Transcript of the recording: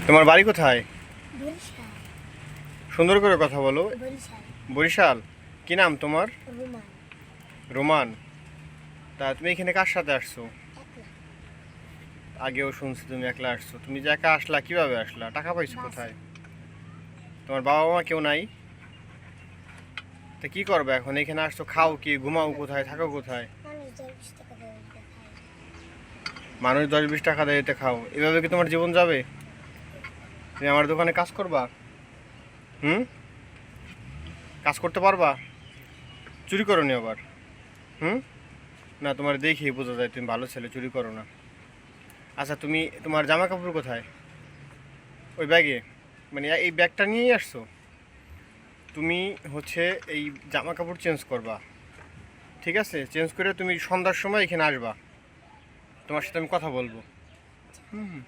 তোমার বাড়ি কোথায়? বরিশাল। সুন্দর করে কথা বলো। বরিশাল। বরিশাল। কি নাম তোমার? রোমান। রোমান। তা তুমি এখানে কার সাথে আসছো? একলা। আগেও শুনছি তুমি একলা আসছো। তুমি যে একা আসলা, কিভাবে আসলা? টাকা পাইছো বাস। কোথায়? তোমার বাবা মা কেউ নাই? তা কি করবে এখন? এখানে আসছো, খাও কি, ঘুমাও কোথায়, থাকো কোথায়? মানুষ 10-20 টাকা মানুষ দেয়, খাই। 10-20 টাকা খাও, এভাবে কি তোমার জীবন যাবে? তুমি আমার দোকানে কাজ করবা? হুম? কাজ করতে পারবা? চুরি করো নি আবার? হুম? না, তোমার দেখেই বোঝা যায় তুমি ভালো ছেলে, চুরি করো না। আচ্ছা, তুমি তোমার জামা কাপড় কোথায়? ওই ব্যাগে? মানে এই ব্যাগটা নিয়েই আসছো? তুমি হচ্ছে এই জামা কাপড় চেঞ্জ করবা, ঠিক আছে? চেঞ্জ করে তুমি সন্ধ্যার সময় এখানে আসবা, তোমার সাথে আমি কথা বলবো। হুম।